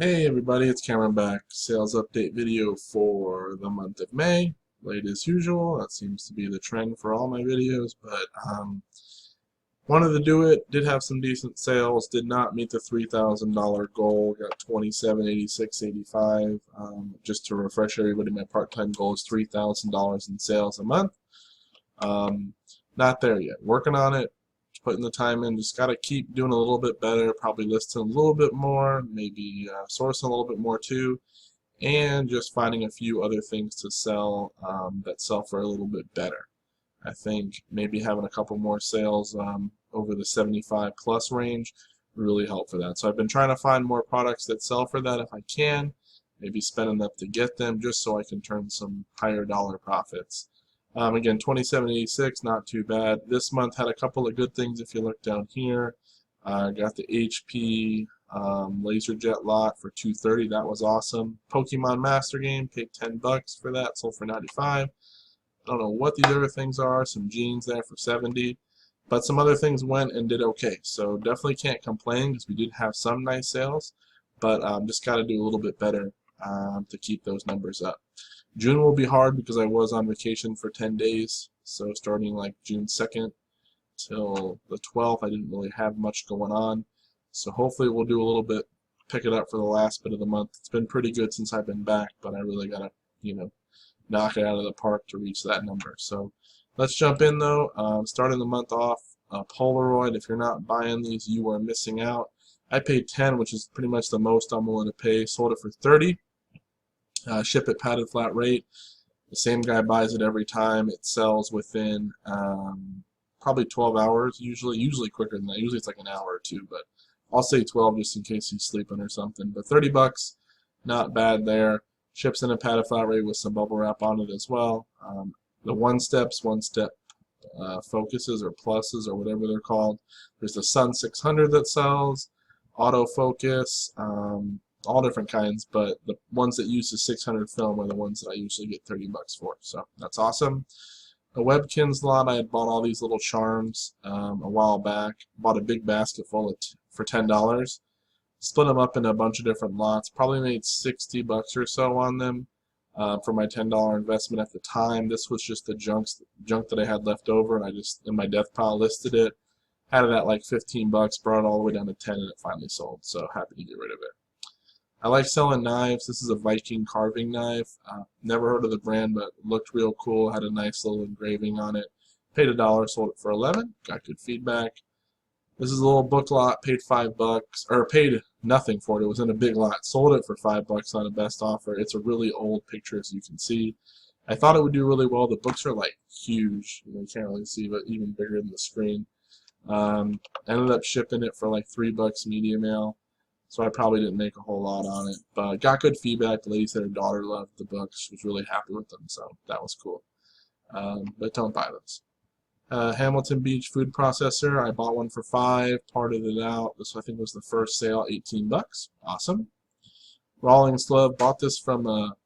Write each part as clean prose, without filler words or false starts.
Hey everybody, it's Cameron back. Sales update video for the month of May. Late as usual. That seems to be the trend for all my videos, but wanted to do it. Did have some decent sales. Did not meet the $3,000 goal. Got 2786.85. Just to refresh everybody, my part-time goal is $3,000 in sales a month. Not there yet. Working on it. Putting the time in. Just got to keep doing a little bit better. Probably listing a little bit more. Maybe sourcing a little bit more too. And just finding a few other things to sell that sell for a little bit better. I think maybe having a couple more sales over the 75 plus range really help for that. So I've been trying to find more products that sell for that if I can. Maybe spend enough to get them just so I can turn some higher dollar profits. Again, 2786, not too bad. This month had a couple of good things if you look down here. Got the HP LaserJet lot for 230. That was awesome. Pokemon Master Game, paid 10 bucks for that, sold for 95. I don't know what these other things are. Some jeans there for 70. But some other things went and did okay. So definitely can't complain because we did have some nice sales. But just got to do a little bit better to keep those numbers up. June will be hard because I was on vacation for 10 days. So starting like June 2nd till the 12th, I didn't really have much going on. So hopefully we'll do a little bit, pick it up for the last bit of the month. It's been pretty good since I've been back, but I really got to, knock it out of the park to reach that number. So let's jump in though. Starting the month off, Polaroid. If you're not buying these, you are missing out. I paid 10, which is pretty much the most I'm willing to pay. Sold it for 30. Ship it padded flat rate. The same guy buys it every time. It sells within probably 12 hours. Usually quicker than that. Usually it's like an hour or two, but I'll say 12 just in case he's sleeping or something. But 30 bucks, not bad there. Ships in a padded flat rate with some bubble wrap on it as well. The one-step focuses or pluses or whatever they're called. There's the Sun 600 that sells, autofocus, all different kinds, but the ones that use the 600 film are the ones that I usually get 30 bucks for. So that's awesome. The Webkins lot, I had bought all these little charms a while back. Bought a big basket full for $10. Split them up into a bunch of different lots. Probably made 60 bucks or so on them for my $10 investment at the time. This was just the junk that I had left over, and I just in my death pile listed it. Had it at like 15 bucks, brought it all the way down to 10, and it finally sold. So happy to get rid of it. I like selling knives. This is a Viking carving knife. Never heard of the brand, but looked real cool. Had a nice little engraving on it. Paid $1, sold it for 11. Got good feedback. This is a little book lot. Paid 5 bucks, or paid nothing for it. It was in a big lot. Sold it for 5 bucks on a best offer. It's a really old picture, as you can see. I thought it would do really well. The books are like huge. You can't really see, but even bigger than the screen. Ended up shipping it for like 3 bucks media mail. So I probably didn't make a whole lot on it, but got good feedback. The lady said her daughter loved the books. She was really happy with them, so that was cool. But don't buy those. Hamilton Beach food processor. I bought one for 5, parted it out. This I think was the first sale, 18 bucks. Awesome. Rawlings glove. Bought this from a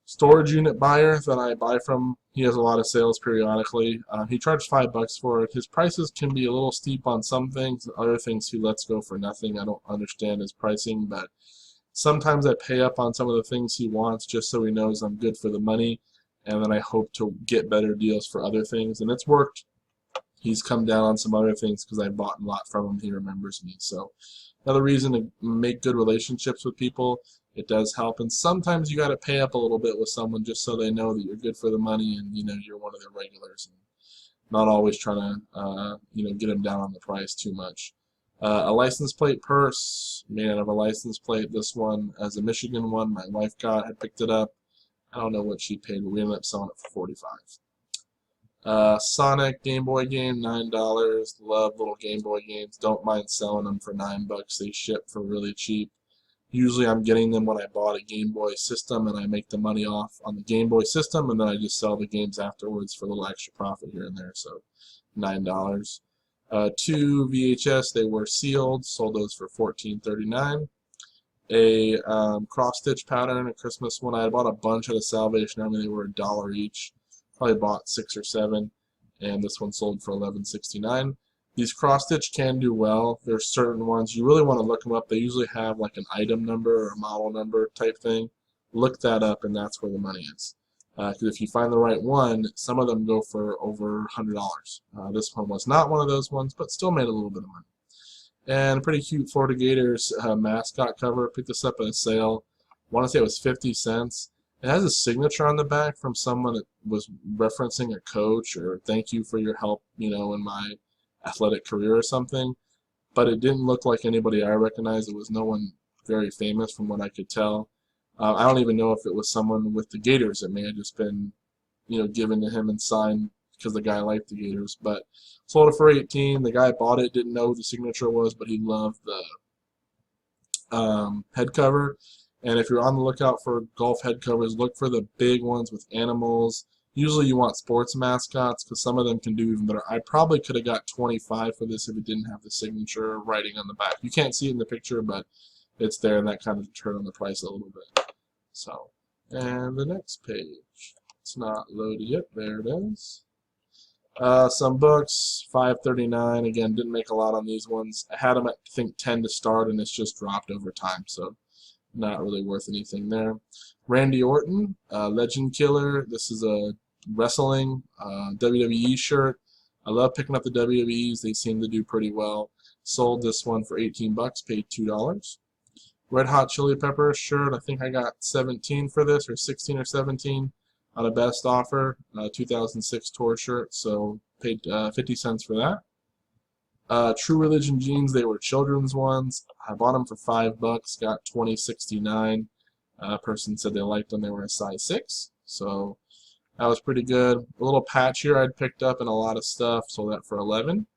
storage unit buyer that I buy from. He has a lot of sales periodically. He charged 5 bucks for it. His prices can be a little steep on some things. Other things he lets go for nothing. I don't understand his pricing, but sometimes I pay up on some of the things he wants just so he knows I'm good for the money, and then I hope to get better deals for other things, and it's worked. He's come down on some other things because I bought a lot from him. He remembers me. So another reason to make good relationships with people. It does help, and sometimes you got to pay up a little bit with someone just so they know that you're good for the money and you're one of their regulars, and not always trying to get them down on the price too much. A license plate purse made out of a license plate. This one as a Michigan one. My wife had picked it up. I don't know what she paid, but we ended up selling it for 45. Sonic Game Boy game, $9. Love little Game Boy games. Don't mind selling them for 9 bucks. They ship for really cheap. Usually I'm getting them when I bought a Game Boy system, and I make the money off on the Game Boy system, and then I just sell the games afterwards for a little extra profit here and there. So $9. 2 VHS, they were sealed. Sold those for $14.39. A cross stitch pattern, a Christmas one. I bought a bunch at a Salvation Army. They were $1 each. Probably bought 6 or 7, and this one sold for $11.69. These cross stitch can do well. There's certain ones you really want to look them up. They usually have like an item number or a model number type thing. Look that up, and that's where the money is. Because if you find the right one, some of them go for over $100. This one was not one of those ones, but still made a little bit of money. And a pretty cute Florida Gators mascot cover. Picked this up at a sale. I want to say it was 50 cents. It has a signature on the back from someone that was referencing a coach or thank you for your help, in my athletic career or something. But it didn't look like anybody I recognized. It was no one very famous from what I could tell. I don't even know if it was someone with the Gators. It may have just been, given to him and signed because the guy liked the Gators. But sold it for 18. The guy bought it, didn't know who the signature was, but he loved the head cover. And if you're on the lookout for golf head covers, look for the big ones with animals. Usually you want sports mascots because some of them can do even better. I probably could have got 25 for this if it didn't have the signature writing on the back. You can't see it in the picture, but it's there, and that kind of deterred on the price a little bit. So, and the next page. It's not loaded yet. There it is. Some books, $5.39. Again, didn't make a lot on these ones. I had them at, I think, 10 to start, and it's just dropped over time, so not really worth anything there. Randy Orton, Legend Killer. This is a wrestling WWE shirt. I love picking up the WWEs. They seem to do pretty well. Sold this one for 18 bucks, paid $2. Red Hot Chili Pepper shirt. I think I got 17 for this, or 16 or 17 on a best offer. 2006 tour shirt, so paid 50 cents for that. True Religion jeans. They were children's ones. I bought them for $5, got $20.69. Person said they liked them. They were a size 6, so that was pretty good. A little patch here I'd picked up and a lot of stuff. Sold that for 11.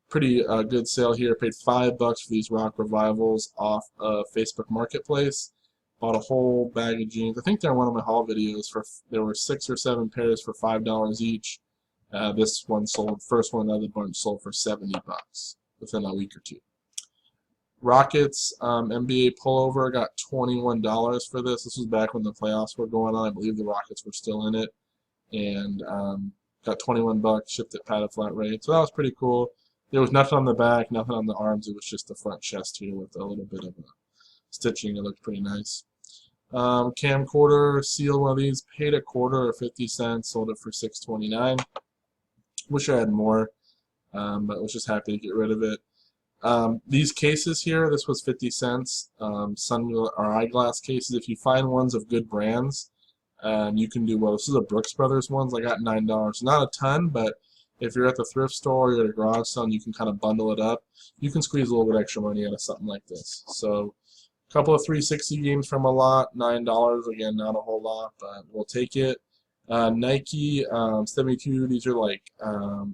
Pretty good sale here. Paid $5 for these Rock Revivals off of Facebook Marketplace. Bought a whole bag of jeans. I think they're in one of my haul videos. There were 6 or 7 pairs for $5 each. This one sold. First one, another bunch sold for $70 within a week or two. Rockets NBA pullover, got $21 for this. This was back when the playoffs were going on. I believe the Rockets were still in it, and got $21. Shipped at padded flat rate, so that was pretty cool. There was nothing on the back, nothing on the arms. It was just the front chest here with a little bit of stitching. It looked pretty nice. Camcorder, sealed one of these. Paid a quarter or 50 cents. Sold it for $6.29. Wish I had more, but was just happy to get rid of it. These cases here, this was 50 cents. Sun or eyeglass cases. If you find ones of good brands, you can do well. This is a Brooks Brothers ones. I got $9. Not a ton, but if you're at the thrift store or you're at a garage sale and you can kind of bundle it up, you can squeeze a little bit extra money out of something like this. So a couple of 360 games from a lot, $9. Again, not a whole lot, but we'll take it. Nike 72. These are like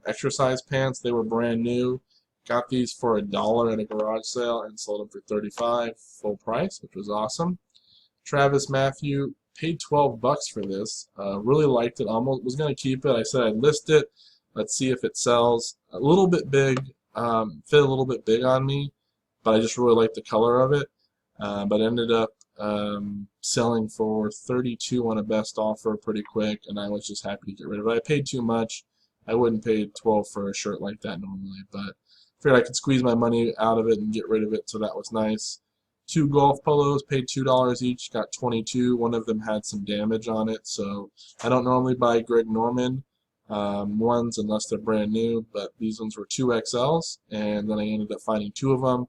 exercise pants. They were brand new. Got these for $1 at a garage sale and sold them for $35 full price, which was awesome. Travis Matthew, paid $12 for this. Really liked it. Almost was going to keep it. I said I'd list it. Let's see if it sells. A little bit big, fit a little bit big on me, but I just really liked the color of it. But ended up selling for $32 on a best offer pretty quick, and I was just happy to get rid of it. I paid too much. I wouldn't pay $12 for a shirt like that normally, but figured I could squeeze my money out of it and get rid of it, so that was nice. 2 golf polos, paid $2 each, got $22. One of them had some damage on it, so I don't normally buy Greg Norman ones unless they're brand new, but these ones were 2XLs, and then I ended up finding 2 of them.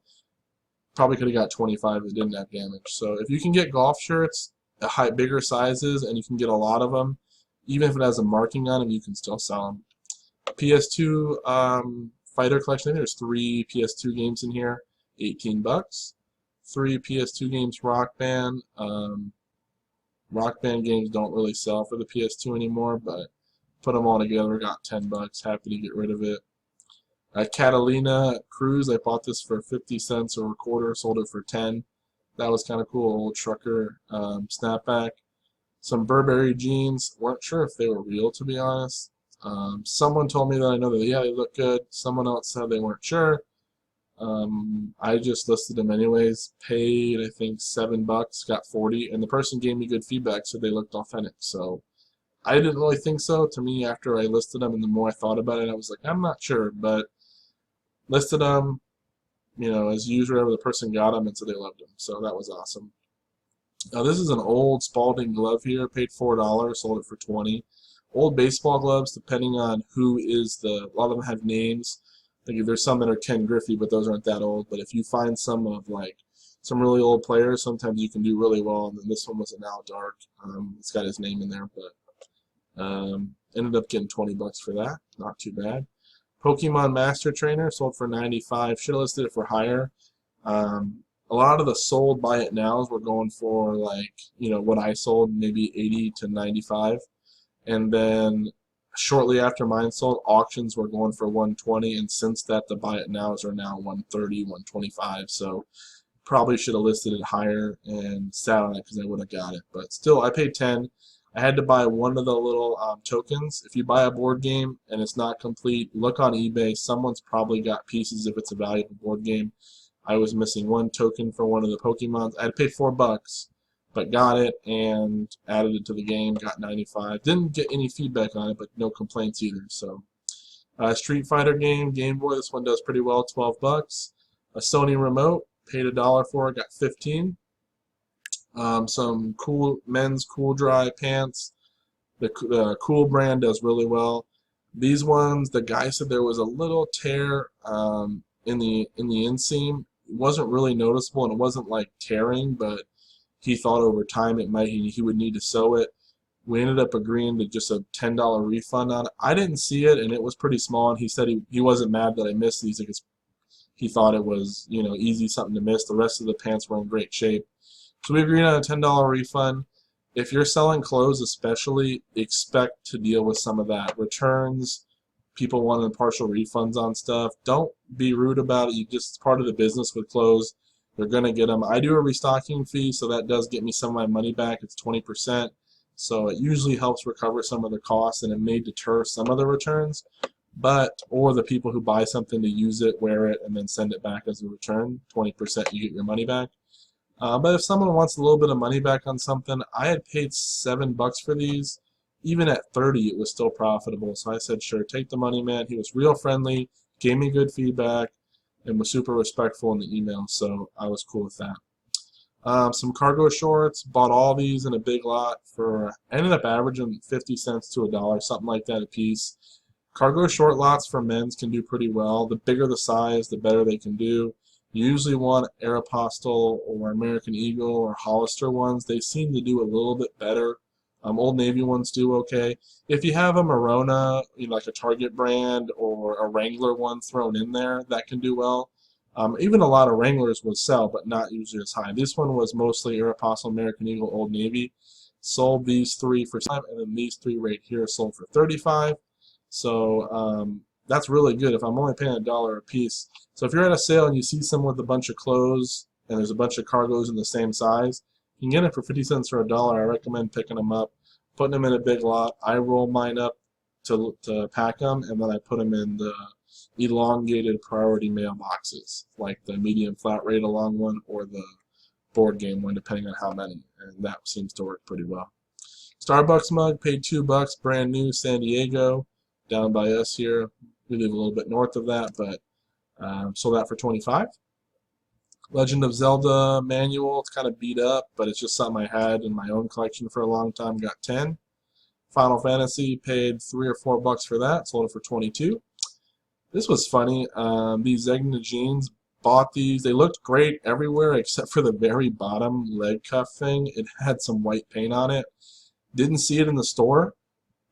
Probably could have got 25 if it didn't have damage. So if you can get golf shirts, bigger sizes, and you can get a lot of them, even if it has a marking on them, you can still sell them. PS2 Fighter Collection, I think there's 3 PS2 games in here, $18. 3 PS2 games Rock Band. Rock Band games don't really sell for the PS2 anymore, but put them all together, got $10. Happy to get rid of it. Catalina Cruise, I bought this for 50 cents or a quarter, sold it for 10. That was kind of cool, old trucker snapback. Some Burberry jeans, weren't sure if they were real, to be honest. Someone told me that I know that, yeah, they look good. Someone else said they weren't sure. I just listed them anyways, paid I think $7, got 40, and the person gave me good feedback, said they looked authentic. So I didn't really think so. To me, after I listed them and the more I thought about it, I was like, I'm not sure, but Listed them, you know, as usual, the person got them and said they loved them. So that was awesome. Now this is an old Spalding glove here. Paid $4, sold it for 20. Old baseball gloves, depending on who is a lot of them have names. I think there's some that are Ken Griffey, but those aren't that old. But if you find some of like some really old players, sometimes you can do really well. And then this one was an Al Dark. It's got his name in there, but ended up getting 20 bucks for that. Not too bad. Pokemon Master Trainer sold for 95. Should have listed it for higher. A lot of the sold buy it nows were going for like, you know, what I sold, maybe 80 to 95. And then shortly after mine sold, auctions were going for 120, and since that, the buy it nows are now 130, 125. So probably should have listed it higher and sat on it because I would have got it. But still, I paid 10. I had to buy one of the little tokens. If you buy a board game and it's not complete, look on eBay. Someone's probably got pieces if it's a valuable board game. I was missing one token for one of the Pokemons. I had paid $4, but got it and added it to the game. Got 95. Didn't get any feedback on it, but no complaints either. So, Street Fighter game, Game Boy. This one does pretty well. $12. A Sony remote. Paid $1 for it. Got 15. Some cool men's cool dry pants. The Cool brand does really well. These ones, the guy said there was a little tear in the inseam. It wasn't really noticeable, and it wasn't like tearing, but he thought over time it might he would need to sew it. We ended up agreeing to just a $10 refund on it. I didn't see it, and it was pretty small. And he said he wasn't mad that I missed these. Like he thought it was, you know, easy something to miss. The rest of the pants were in great shape. So we agreed on a $10 refund. If you're selling clothes especially, expect to deal with some of that. Returns, people wanting partial refunds on stuff. Don't be rude about it. It's part of the business with clothes. They're going to get them. I do a restocking fee, so that does get me some of my money back. It's 20%. So it usually helps recover some of the costs, and it may deter some of the returns. Or the people who buy something to use it, wear it, and then send it back as a return, 20% you get your money back. But if someone wants a little bit of money back on something, I had paid $7 for these. Even at 30, it was still profitable. So I said, sure, take the money, man. He was real friendly, gave me good feedback, and was super respectful in the email. So I was cool with that. Some cargo shorts. Bought all these in a big lot for, ended up averaging 50 cents to $1, something like that a piece. Cargo short lots for men's can do pretty well. The bigger the size, the better they can do. You usually want Aeropostale or American Eagle or Hollister ones. They seem to do a little bit better. Old Navy ones do okay. If you have a Morona, you know, like a Target brand or a Wrangler one thrown in there, that can do well. Even a lot of Wranglers would sell, but not usually as high. This one was mostly Aeropostale, American Eagle, Old Navy. Sold these three for $5, and then these three right here sold for $35. So that's really good if I'm only paying $1 a piece. So if you're at a sale and you see someone with a bunch of clothes and there's a bunch of cargos in the same size, you can get it for 50 cents or $1. I recommend picking them up, putting them in a big lot. I roll mine up to pack them, and then I put them in the elongated priority mail boxes, like the medium flat rate along one or the board game one, depending on how many, and that seems to work pretty well. Starbucks mug, paid $2, brand new, San Diego, down by us here. We live a little bit north of that, but sold that for $25. Legend of Zelda manual, it's kind of beat up, but it's just something I had in my own collection for a long time, got 10. Final Fantasy, paid $3 or $4 for that, sold it for 22. This was funny. These Zegna jeans, bought these. They looked great everywhere except for the very bottom leg cuff thing. It had some white paint on it. Didn't see it in the store.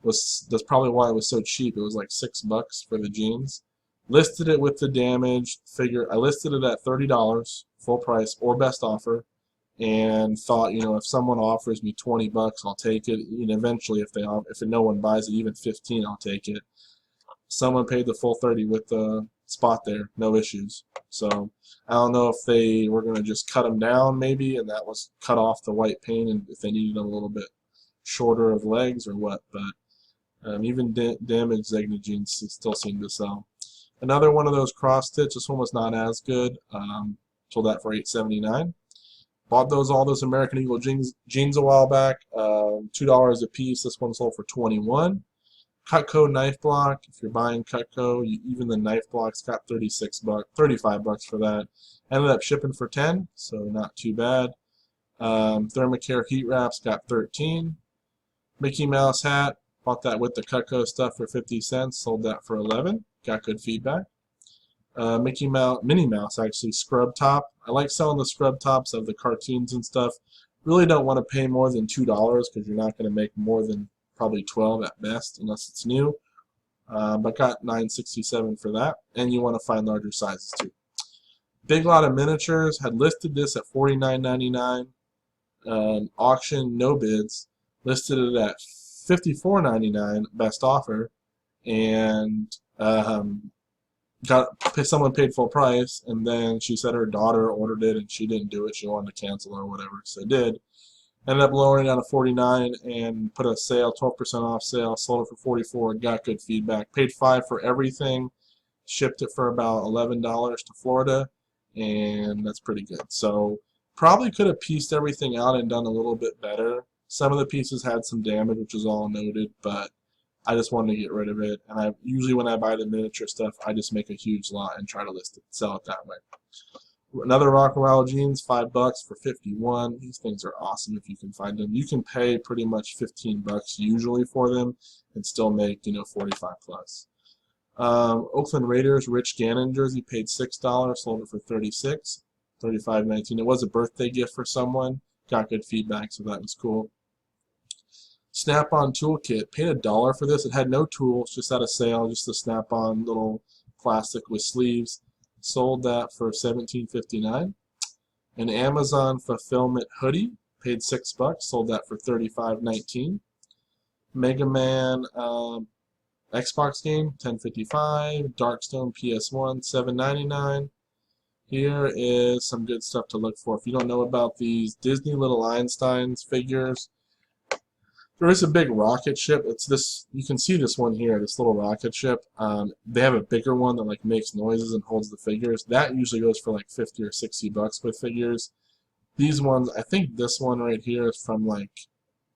That's probably why it was so cheap. It was like $6 for the jeans. Listed it with the damage. I listed it at $30, full price or best offer, and thought, you know, if someone offers me $20, I'll take it. And eventually, if no one buys it, even 15, I'll take it. Someone paid the full 30 with the spot there, no issues. So I don't know if they were going to just cut them down maybe, and that was cut off the white paint, and if they needed them a little bit shorter of legs or what, but even damaged Zegna jeans still seem to sell. Another one of those cross stitch. This one was not as good. Sold that for $8.79. Bought all those American Eagle jeans a while back. $2 a piece. This one sold for $21. Cutco knife block. If you're buying Cutco, even the knife blocks got 35 bucks for that. Ended up shipping for 10, so not too bad. Thermacare heat wraps got 13. Mickey Mouse hat, bought that with the Cutco stuff for 50 cents, sold that for 11. Got good feedback. Minnie Mouse actually, scrub top. I like selling the scrub tops of the cartoons and stuff. Really don't want to pay more than $2 because you're not going to make more than probably 12 at best unless it's new. But got $9.67 for that, and you want to find larger sizes too. Big Lot of Miniatures had listed this at $49.99. Auction, no bids, listed it at $54.99 best offer, and someone paid full price, and then she said her daughter ordered it and she didn't do it. She wanted to cancel or whatever, so did. Ended up lowering it down to $49 and put a sale, 12% off sale, sold it for $44, got good feedback. Paid $5 for everything, shipped it for about $11 to Florida, and that's pretty good. So probably could have pieced everything out and done a little bit better. Some of the pieces had some damage, which is all noted, but I just wanted to get rid of it. And usually when I buy the miniature stuff, I just make a huge lot and try to list it, sell it that way. Another Rockwell jeans, $5 for 51. These things are awesome if you can find them. You can pay pretty much 15 bucks usually for them and still make 45 plus. Oakland Raiders Rich Gannon jersey, paid $6, sold it for 36, 35.19. It was a birthday gift for someone. Got good feedback, so that was cool. Snap-on toolkit, paid $1 for this. It had no tools, just at a sale, just a snap-on little plastic with sleeves. Sold that for $17.59. An Amazon fulfillment hoodie, paid $6, sold that for $35.19. Mega Man Xbox game, $10.55. Darkstone PS1, $7.99. Here is some good stuff to look for. If you don't know about these Disney Little Einsteins figures, there is a big rocket ship. It's this. You can see this one here, this little rocket ship. They have a bigger one that like makes noises and holds the figures. That usually goes for like 50 or 60 bucks with figures. These ones, I think this one right here is from like,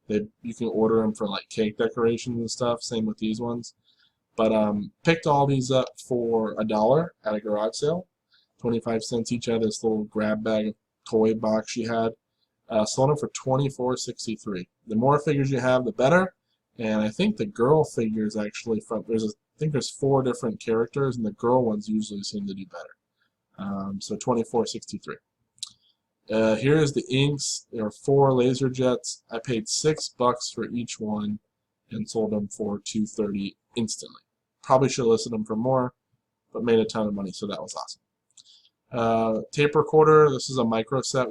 you can order them for like cake decorations and stuff. Same with these ones. But picked all these up for $1 at a garage sale. 25 cents each. Had this little grab bag toy box she had. Sold them for $24.63. The more figures you have, the better. And I think the girl figures actually I think there's 4 different characters, and the girl ones usually seem to do better. So $24.63. Here's the inks. There are 4 laser jets. I paid $6 for each one and sold them for $2.30 instantly. Probably should have listed them for more, but made a ton of money, so that was awesome. Tape recorder, this is a micro cassette.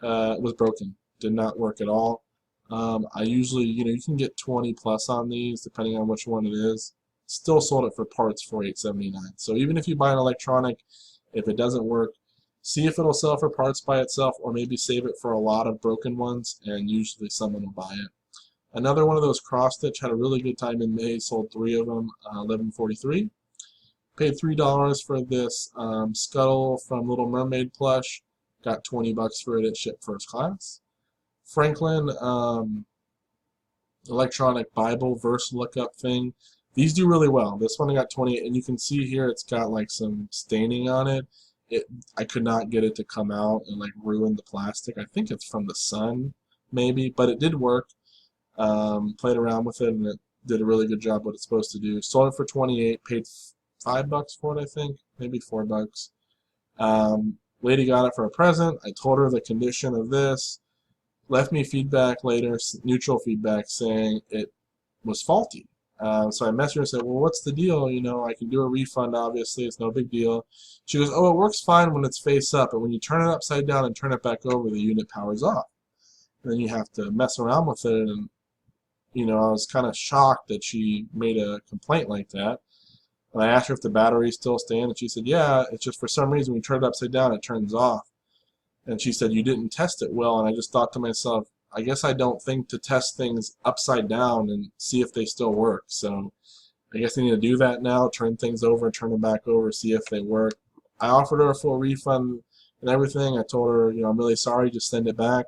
It was broken, did not work at all. I usually, you can get 20 plus on these depending on which one it is. Still sold it for parts for $8.79. So even if you buy an electronic, if it doesn't work, see if it'll sell for parts by itself, or maybe save it for a lot of broken ones, and usually someone will buy it. Another one of those cross stitch, had a really good time in May, sold 3 of them, $11.43. Paid $3 for this Scuttle from Little Mermaid plush. Got 20 bucks for it at ship first class. Franklin electronic Bible verse lookup thing. These do really well. This one I got 20, and you can see here it's got like some staining on it. I could not get it to come out and like ruin the plastic. I think it's from the sun maybe, but it did work. Played around with it, and it did a really good job what it's supposed to do. Sold it for 28, paid $5 for it, I think, maybe $4. Lady got it for a present. I told her the condition of this. Left me feedback later, neutral feedback, saying it was faulty. So I messaged her and said, well, what's the deal? I can do a refund, obviously. It's no big deal. She goes, oh, it works fine when it's face up, but when you turn it upside down and turn it back over, the unit powers off. And then you have to mess around with it. And, I was kind of shocked that she made a complaint like that. And I asked her if the battery's still staying, and she said, yeah, it's just for some reason when you turn it upside down, it turns off. And she said, you didn't test it well. And I just thought to myself, I guess I don't think to test things upside down and see if they still work. So I guess I need to do that now, turn things over, turn them back over, see if they work. I offered her a full refund and everything. I told her, I'm really sorry, just send it back.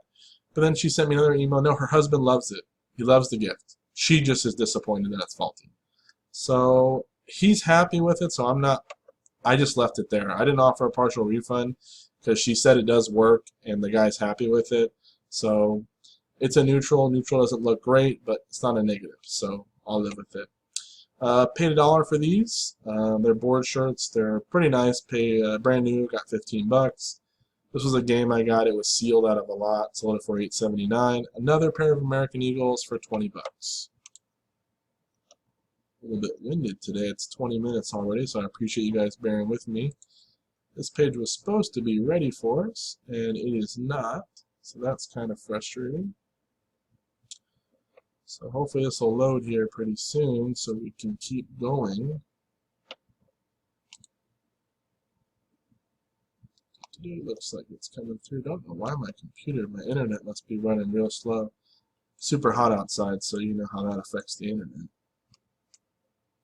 But then she sent me another email. No, her husband loves it. He loves the gift. She just is disappointed that it's faulty. So he's happy with it, so I'm not. I just left it there. I didn't offer a partial refund because she said it does work and the guy's happy with it. So it's a neutral. Neutral doesn't look great, but it's not a negative, so I'll live with it. Paid $1 for these. They're board shirts. They're pretty nice. Brand new. Got 15 bucks. This was a game I got. It was sealed out of a lot. Sold it for $8.79. Another pair of American Eagles for 20 bucks. A little bit winded today. It's 20 minutes already, so I appreciate you guys bearing with me. This page was supposed to be ready for us, and it is not. So that's kind of frustrating. So hopefully this will load here pretty soon so we can keep going. It looks like it's coming through. Don't know why my internet must be running real slow. Super hot outside, so you know how that affects the internet.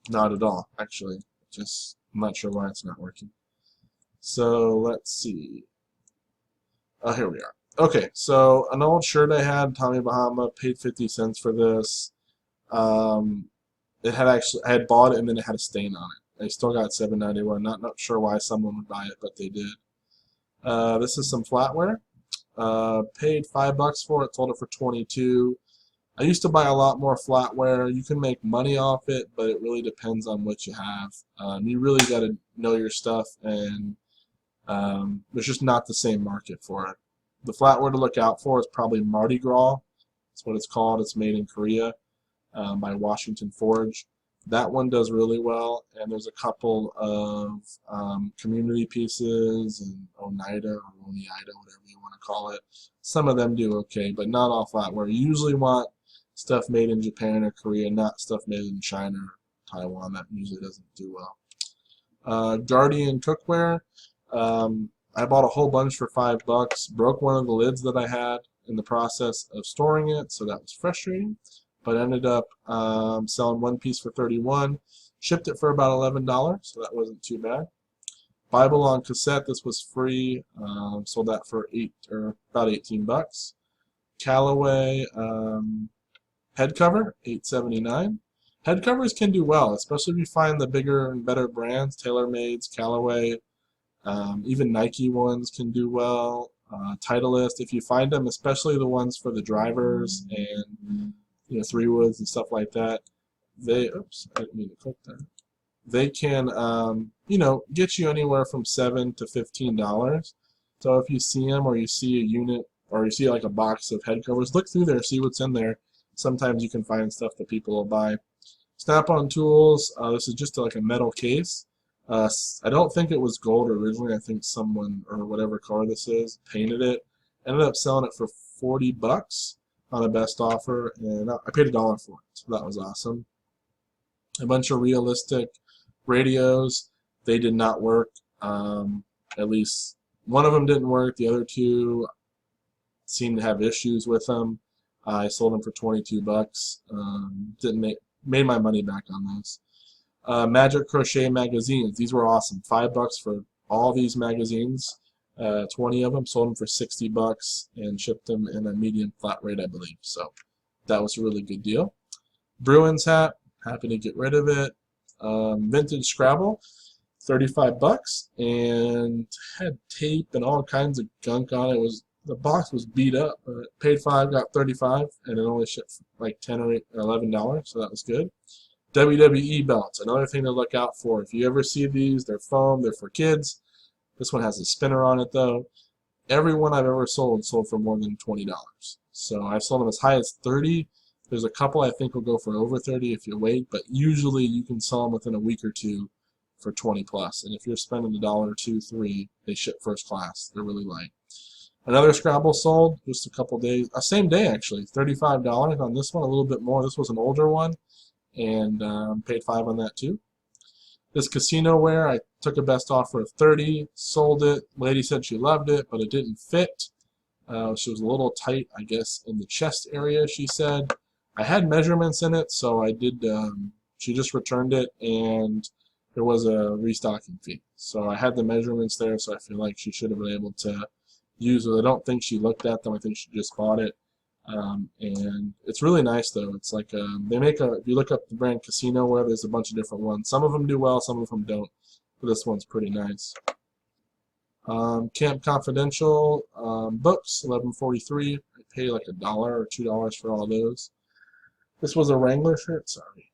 Not at all, actually. Just, I'm not sure why it's not working. So let's see. Oh, here we are. Okay, so an old shirt I had, Tommy Bahama, paid 50 cents for this. It had actually, I had bought it and then it had a stain on it. I still got $7.91. Not sure why someone would buy it, but they did. This is some flatware. Paid $5 for it, sold it for 22. I used to buy a lot more flatware. You can make money off it, but it really depends on what you have. You really got to know your stuff, and there's just not the same market for it. The flatware to look out for is probably Mardi Gras. That's what it's called. It's made in Korea by Washington Forge. That one does really well, and there's a couple of community pieces and Oneida or Oneida, whatever you want to call it. Some of them do okay, but not all flatware. You usually want stuff made in Japan or Korea, not stuff made in China or Taiwan. That usually doesn't do well. Guardian cookware. I bought a whole bunch for $5. Broke one of the lids that I had in the process of storing it, so that was frustrating. But ended up selling one piece for $31. Shipped it for about $11, so that wasn't too bad. Bible on cassette. This was free. Sold that for about 18 bucks. Callaway head cover, $8.79. Head covers can do well, especially if you find the bigger and better brands. TaylorMade's, Callaway, even Nike ones can do well. Titleist, if you find them, especially the ones for the drivers and 3-woods and stuff like that, oops, I didn't mean to click that. They can, get you anywhere from $7 to $15. So if you see them, or you see a unit, or you see like a box of head covers, look through there, see what's in there. Sometimes you can find stuff that people will buy. Snap-on tools. This is just like a metal case. I don't think it was gold originally. I think someone, or whatever color this is, painted it. Ended up selling it for 40 bucks on a best offer, and I paid $1 for it, so that was awesome. A bunch of realistic radios. They did not work. At least one of them didn't work. The other two seemed to have issues with them. I sold them for 22 bucks. Made my money back on those. Magic Crochet magazines. These were awesome. $5 for all these magazines. 20 of them. Sold them for 60 bucks and shipped them in a medium flat rate, I believe. So that was a really good deal. Bruins hat. Happy to get rid of it. Vintage Scrabble. 35 bucks, and had tape and all kinds of gunk on it. The box was beat up, but paid $5, got 35, and it only shipped for like $10 or $11, so that was good. WWE belts, another thing to look out for. If you ever see these, they're foam, they're for kids. This one has a spinner on it though. Every one I've ever sold for more than $20. So I've sold them as high as 30. There's a couple I think will go for over 30 if you wait, but usually you can sell them within a week or two for 20 plus. And if you're spending $1, $2, $3, they ship first class. They're really light. Another Scrabble sold just a couple days, same day actually, $35 on this one, a little bit more. This was an older one, and paid $5 on that too. This casino ware, I took a best offer of 30, sold it. Lady said she loved it, but it didn't fit. She was a little tight, I guess, in the chest area, she said. I had measurements in it, so I did. She just returned it, and there was a restocking fee. So I had the measurements there, so I feel like she should have been able to use it. I don't think she looked at them. I think she just bought it. And it's really nice though. It's like they make a. If you look up the brand Casino Ware, there's a bunch of different ones. Some of them do well, some of them don't. But this one's pretty nice. Camp Confidential books, $11.43. I pay like $1 or $2 for all those. This was a Wrangler shirt. Sorry,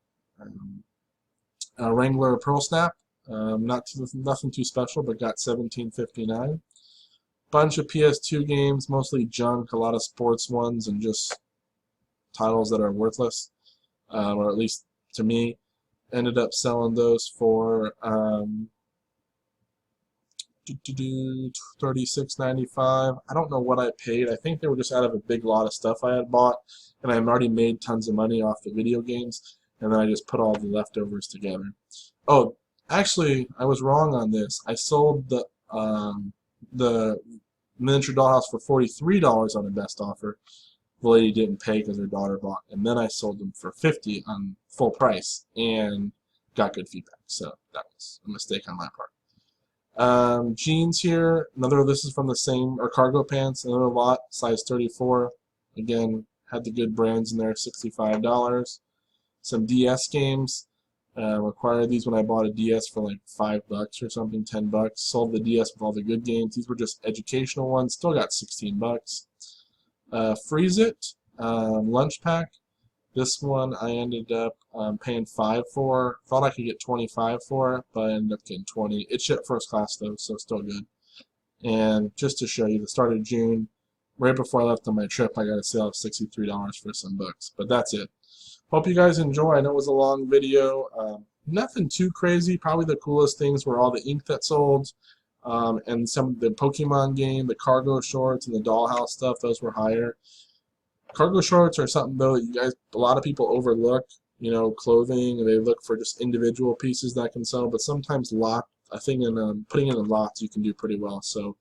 a Wrangler Pearl Snap. Nothing too special, but got $17.59. Bunch of PS2 games, mostly junk, a lot of sports ones, and just titles that are worthless, or at least to me. Ended up selling those for $36.95. I don't know what I paid. I think they were just out of a big lot of stuff I had bought, and I've already made tons of money off the video games, and then I just put all the leftovers together. Oh, actually, I was wrong on this. I sold the miniature dollhouse for $43 on the best offer. The lady didn't pay because her daughter bought, and then I sold them for $50 on full price and got good feedback. So that was a mistake on my part. Jeans here. This is from the same, or cargo pants. Another lot, size 34. Again, had the good brands in there. $65. Some DS games. Acquired these when I bought a DS for like $5 or something, $10. Sold the DS with all the good games. These were just educational ones. Still got $16. Freeze It lunch pack. This one I ended up paying $5 for. Thought I could get $25 for it, but I ended up getting $20. It shipped first class though, so still good. And just to show you, the start of June, right before I left on my trip, I got a sale of $63 for some books. But that's it. Hope you guys enjoy. I know it was a long video. Nothing too crazy. Probably the coolest things were all the ink that sold, and some of the Pokemon game, the cargo shorts, and the dollhouse stuff. Those were higher. Cargo shorts are something though that a lot of people overlook. You know, clothing, and they look for just individual pieces that can sell. But sometimes putting it in lots, you can do pretty well. So.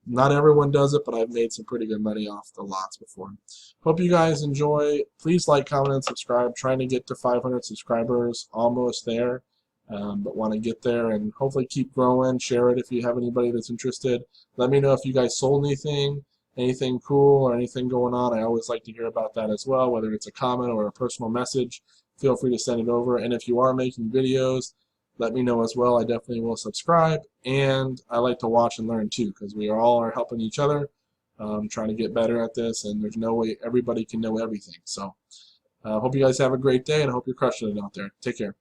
Not everyone does it, but I've made some pretty good money off the lots before. Hope you guys enjoy. Please like, comment, and subscribe. Trying to get to 500 subscribers. Almost there, but want to get there and hopefully keep growing. Share it if you have anybody that's interested. Let me know if you guys sold anything cool or anything going on. I always like to hear about that as well, whether it's a comment or a personal message. Feel free to send it over. And if you are making videos, let me know as well. I definitely will subscribe, and I like to watch and learn too, because we all are helping each other, trying to get better at this, and there's no way everybody can know everything. So hope you guys have a great day, and I hope you're crushing it out there. Take care.